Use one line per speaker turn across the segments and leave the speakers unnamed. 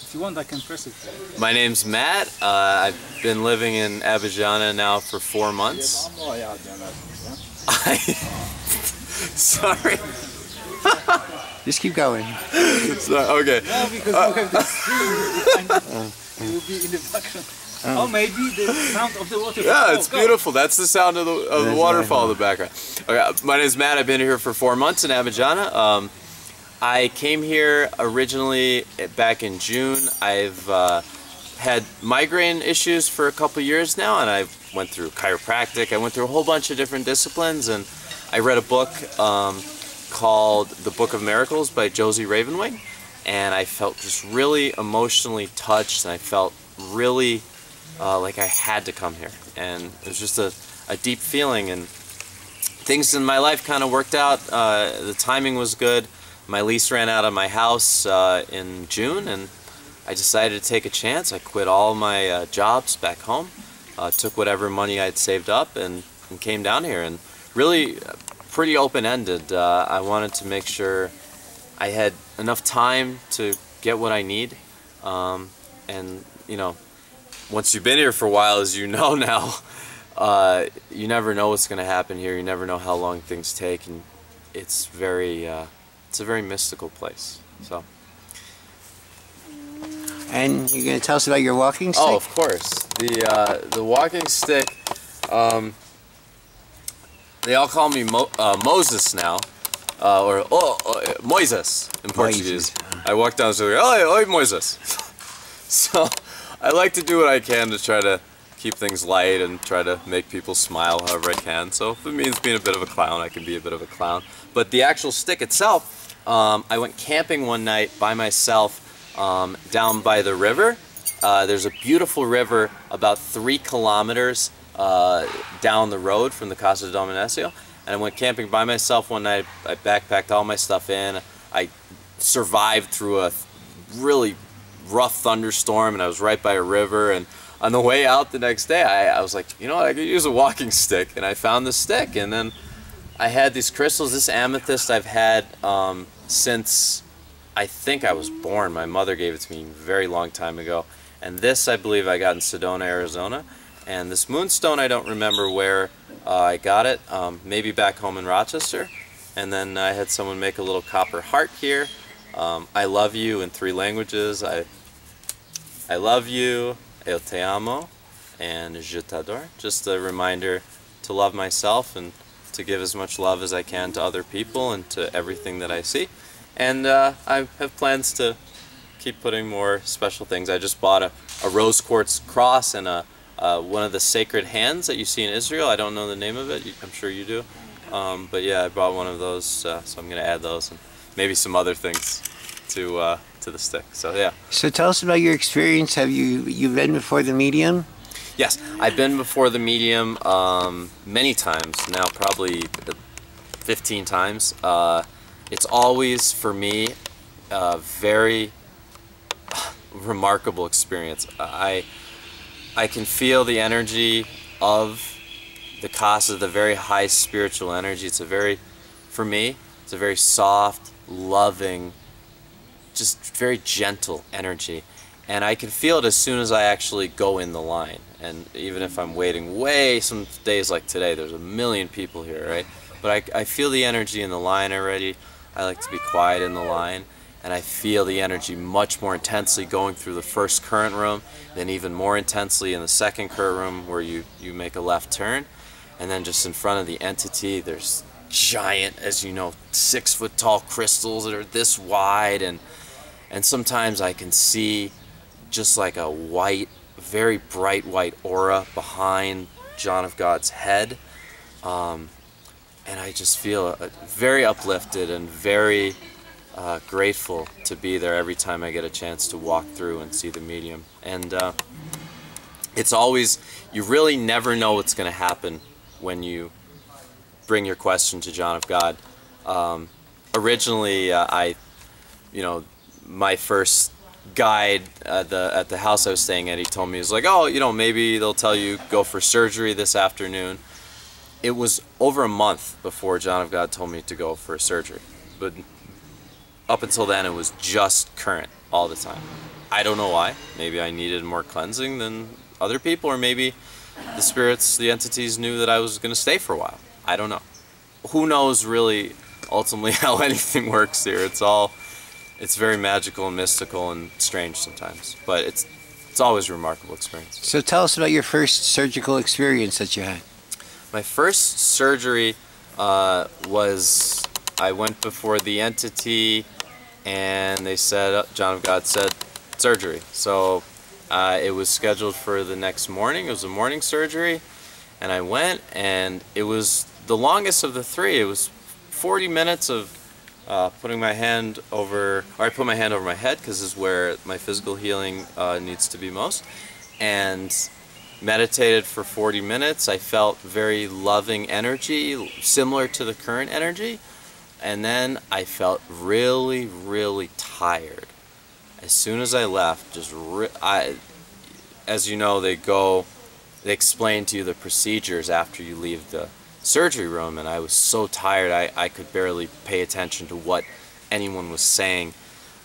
If you want, I can press it.
My name's Matt. I've been living in Abidjan now for 4 months. Sorry.
Just keep going.
Okay.
No, because you have the screen. You will be in the background. Oh, maybe the sound of the waterfall.
Yeah, it's beautiful. That's the sound of the waterfall in the background. Okay, my name's Matt. I've been here for 4 months in Abidjan. I came here originally back in June. I've had migraine issues for a couple years now, and I went through chiropractic. I went through a whole bunch of different disciplines, and I read a book called The Book of Miracles by Josie Ravenwing, and I felt just really emotionally touched, and I felt really like I had to come here, and it was just a deep feeling, and things in my life kind of worked out. The timing was good. My lease ran out of my house in June, and I decided to take a chance. I quit all my jobs back home, took whatever money I'd saved up, and came down here, and really pretty open-ended. I wanted to make sure I had enough time to get what I need, and you know, once you've been here for a while, as you know now, you never know what's going to happen here. You never know how long things take, and it's a very mystical place. So.
And you're going to tell us about your walking stick?
Oh, of course. The walking stick. They all call me Moses now, or Moises in Portuguese. I walk down the street, oi Moises. So I like to do what I can to try to keep things light and try to make people smile however I can. So if it means being a bit of a clown, I can be a bit of a clown. But the actual stick itself, I went camping one night by myself down by the river. There's a beautiful river about 3 kilometers down the road from the Casa de Dominecio, and I went camping by myself one night. I backpacked all my stuff in. I survived through a really rough thunderstorm, and I was right by a river, and on the way out the next day I was like, you know what, I could use a walking stick, and I found the stick, and then I had these crystals. This amethyst I've had since I think I was born. My mother gave it to me a very long time ago, and this I believe I got in Sedona, Arizona. And this moonstone, I don't remember where I got it, maybe back home in Rochester. And then I had someone make a little copper heart here. I love you in 3 languages. I love you, eu te amo, and je t'adore. Just a reminder to love myself and to give as much love as I can to other people and to everything that I see. And I have plans to keep putting more special things. I just bought a rose quartz cross and one of the sacred hands that you see in Israel. I don't know the name of it. I'm sure you do. But yeah, I bought one of those, so I'm going to add those and maybe some other things to the stick. So yeah.
So tell us about your experience. Have you've been before the medium?
Yes, I've been before the medium many times now, probably 15 times. It's always, for me, a very remarkable experience. I can feel the energy of the Casa, the very high spiritual energy. It's a very, for me, it's a very soft, loving, just very gentle energy. And I can feel it as soon as I actually go in the line. And even if I'm waiting some days like today, there's a million people here, right? But I feel the energy in the line already. I like to be quiet in the line. And I feel the energy much more intensely going through the first current room, then even more intensely in the second current room where you make a left turn. And then just in front of the entity, there's giant, as you know, 6-foot tall crystals that are this wide. And sometimes I can see just like a white, very bright white aura behind John of God's head. And I just feel very uplifted and very grateful to be there every time I get a chance to walk through and see the medium. And it's always, you really never know what's going to happen when you bring your question to John of God. Originally, my first guide at the house I was staying at, he told me, he was like, oh, maybe they'll tell you go for surgery this afternoon. It was over a month before John of God told me to go for surgery. But up until then, it was just current all the time. I don't know why. Maybe I needed more cleansing than other people, or maybe the spirits, the entities knew that I was going to stay for a while. I don't know. Who knows really ultimately how anything works here. It's very magical and mystical and strange sometimes, but it's always a remarkable experience.
So tell us about your first surgical experience that you had.
My first surgery was, I went before the entity and they said, John of God said, surgery. So it was scheduled for the next morning. It was a morning surgery, and I went, and it was the longest of the three. It was 40 minutes of putting my hand over, or I put my hand over my head because this is where my physical healing needs to be most, and meditated for 40 minutes. I felt very loving energy, similar to the current energy, and then I felt really, really tired. As soon as I left, as you know, they explain to you the procedures after you leave the surgery room, and I was so tired I could barely pay attention to what anyone was saying.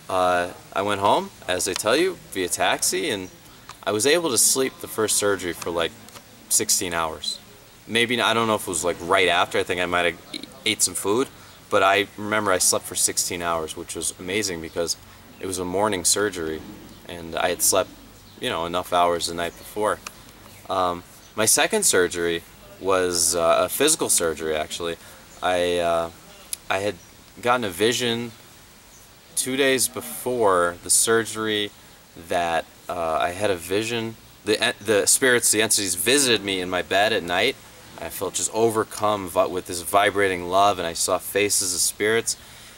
I went home, as they tell you, via taxi, and I was able to sleep the first surgery for like 16 hours. Maybe, I don't know if it was like right after, I think I might have ate some food, but I remember I slept for 16 hours, which was amazing because it was a morning surgery and I had slept, you know, enough hours the night before. My second surgery was a physical surgery, actually. I had gotten a vision 2 days before the surgery that I had a vision. The spirits, the entities visited me in my bed at night. I felt just overcome with this vibrating love, and I saw faces of spirits.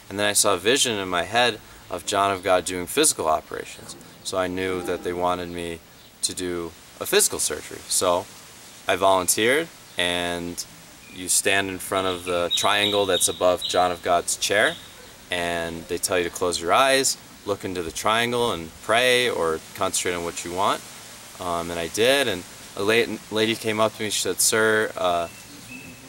And then I saw a vision in my head of John of God doing physical operations. So I knew that they wanted me to do a physical surgery. So I volunteered, and you stand in front of the triangle that's above John of God's chair, and they tell you to close your eyes, look into the triangle and pray or concentrate on what you want. And I did, and a lady came up to me. She said, "Sir,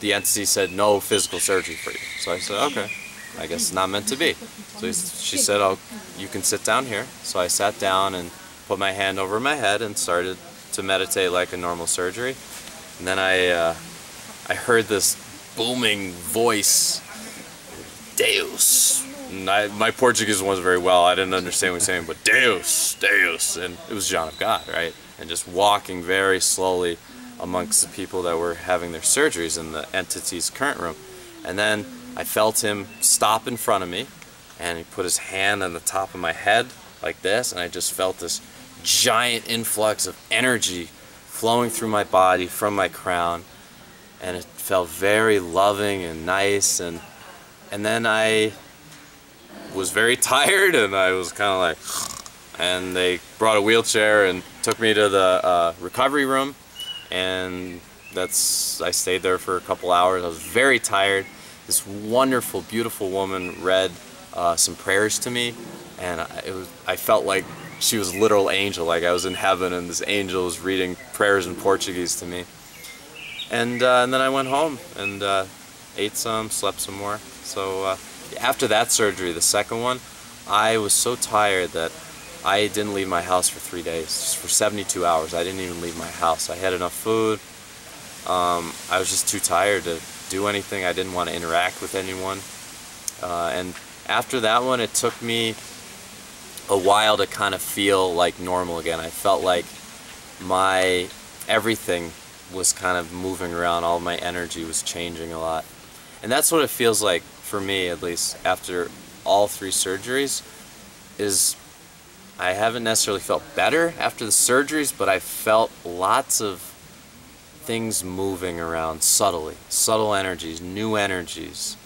the entity said no physical surgery for you." So I said, "Okay, I guess it's not meant to be." So she said, "Oh, you can sit down here." So I sat down and put my hand over my head and started to meditate like a normal surgery. And then I heard this booming voice, "Deus." And my Portuguese wasn't very well. I didn't understand what he was saying, but Deus, Deus. And it was John of God, right? And just walking very slowly amongst the people that were having their surgeries in the entity's current room. And then I felt him stop in front of me, and he put his hand on the top of my head like this, and I just felt this giant influx of energy flowing through my body from my crown, and it felt very loving and nice. And then I was very tired, and I was kind of like, and they brought a wheelchair and took me to the recovery room, and I stayed there for a couple hours. I was very tired. This wonderful, beautiful woman read some prayers to me, and I felt like she was a literal angel, like I was in heaven, and this angel was reading prayers in Portuguese to me. And then I went home and ate some, slept some more. So after that surgery, the second one, I was so tired that I didn't leave my house for 3 days. Just for 72 hours, I didn't even leave my house. I had enough food. I was just too tired to do anything. I didn't want to interact with anyone. And after that one, it took me a while to kind of feel like normal again. I felt like everything was kind of moving around. All my energy was changing a lot. And that's what it feels like for me, at least after all 3 surgeries, is I haven't necessarily felt better after the surgeries, but I felt lots of things moving around subtly, subtle energies, new energies.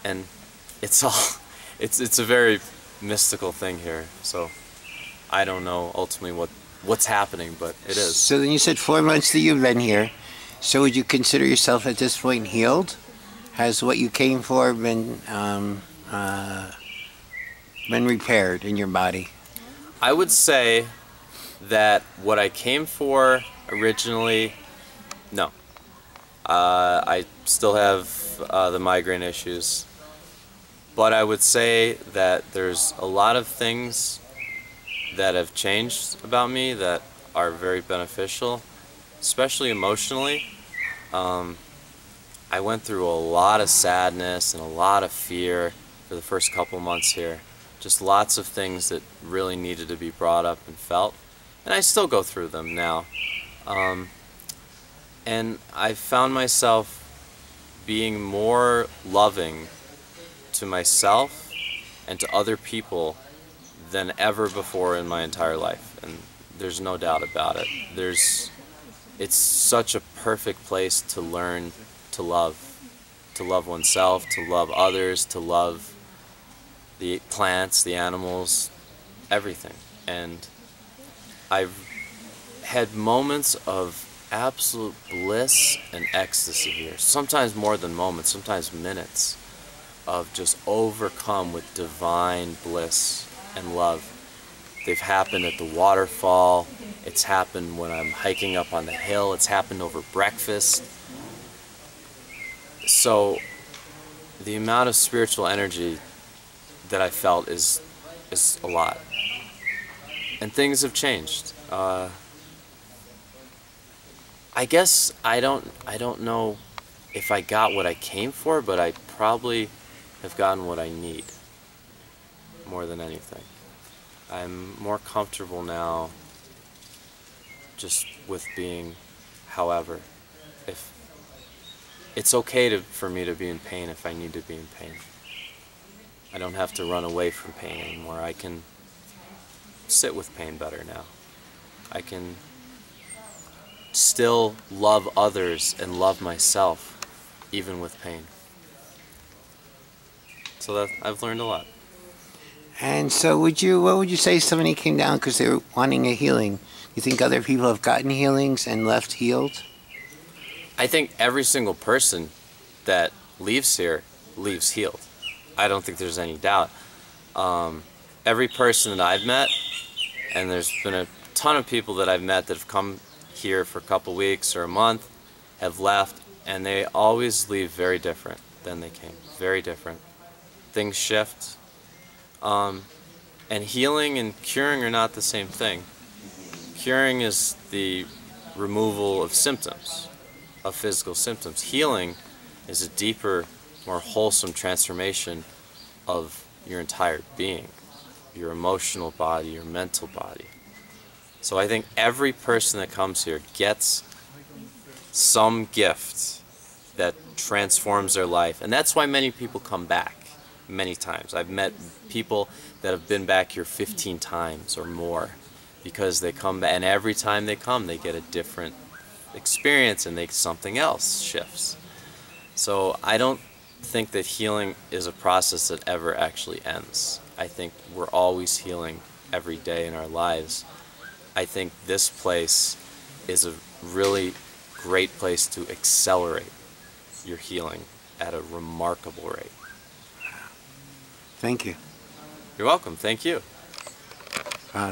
And it's a very mystical thing here, so I don't know ultimately what's happening, but it is.
So then you said 4 months that you've been here. So would you consider yourself at this point healed? Has what you came for been repaired in your body?
I would say that what I came for originally, no. I still have the migraine issues, but I would say that there's a lot of things that have changed about me that are very beneficial, especially emotionally. I went through a lot of sadness and a lot of fear for the first couple months here. Just lots of things that really needed to be brought up and felt. And I still go through them now. And I found myself being more loving to myself and to other people than ever before in my entire life. And there's no doubt about it. It's such a perfect place to learn to love oneself, to love others, to love the plants, the animals, everything. And I've had moments of absolute bliss and ecstasy here. Sometimes more than moments, sometimes minutes of just overcome with divine bliss and love. They've happened at the waterfall. It's happened when I'm hiking up on the hill. It's happened over breakfast. So the amount of spiritual energy that I felt is a lot. And things have changed. I guess I don't know if I got what I came for, but I probably have gotten what I need more than anything. I'm more comfortable now just with being however. If it's okay for me to be in pain if I need to be in pain. I don't have to run away from pain anymore. I can sit with pain better now. I can still love others and love myself even with pain. So I've learned a lot.
And so what would you say if somebody came down because they were wanting a healing? You think other people have gotten healings and left healed?
I think every single person that leaves here leaves healed. I don't think there's any doubt. Every person that I've met, and there's been a ton of people that I've met that have come here for a couple weeks or a month, have left, and they always leave very different than they came. Very different. Things shift. And healing and curing are not the same thing. Curing is the removal of symptoms, of physical symptoms. Healing is a deeper, more wholesome transformation of your entire being, your emotional body, your mental body. So I think every person that comes here gets some gift that transforms their life, and that's why many people come back many times. I've met people that have been back here 15 times or more because they come back, and every time they come they get a different experience and something else shifts. So I don't think that healing is a process that ever actually ends. I think we're always healing every day in our lives. I think this place is a really great place to accelerate your healing at a remarkable rate.
Thank you.
You're welcome. Thank you.
Wow,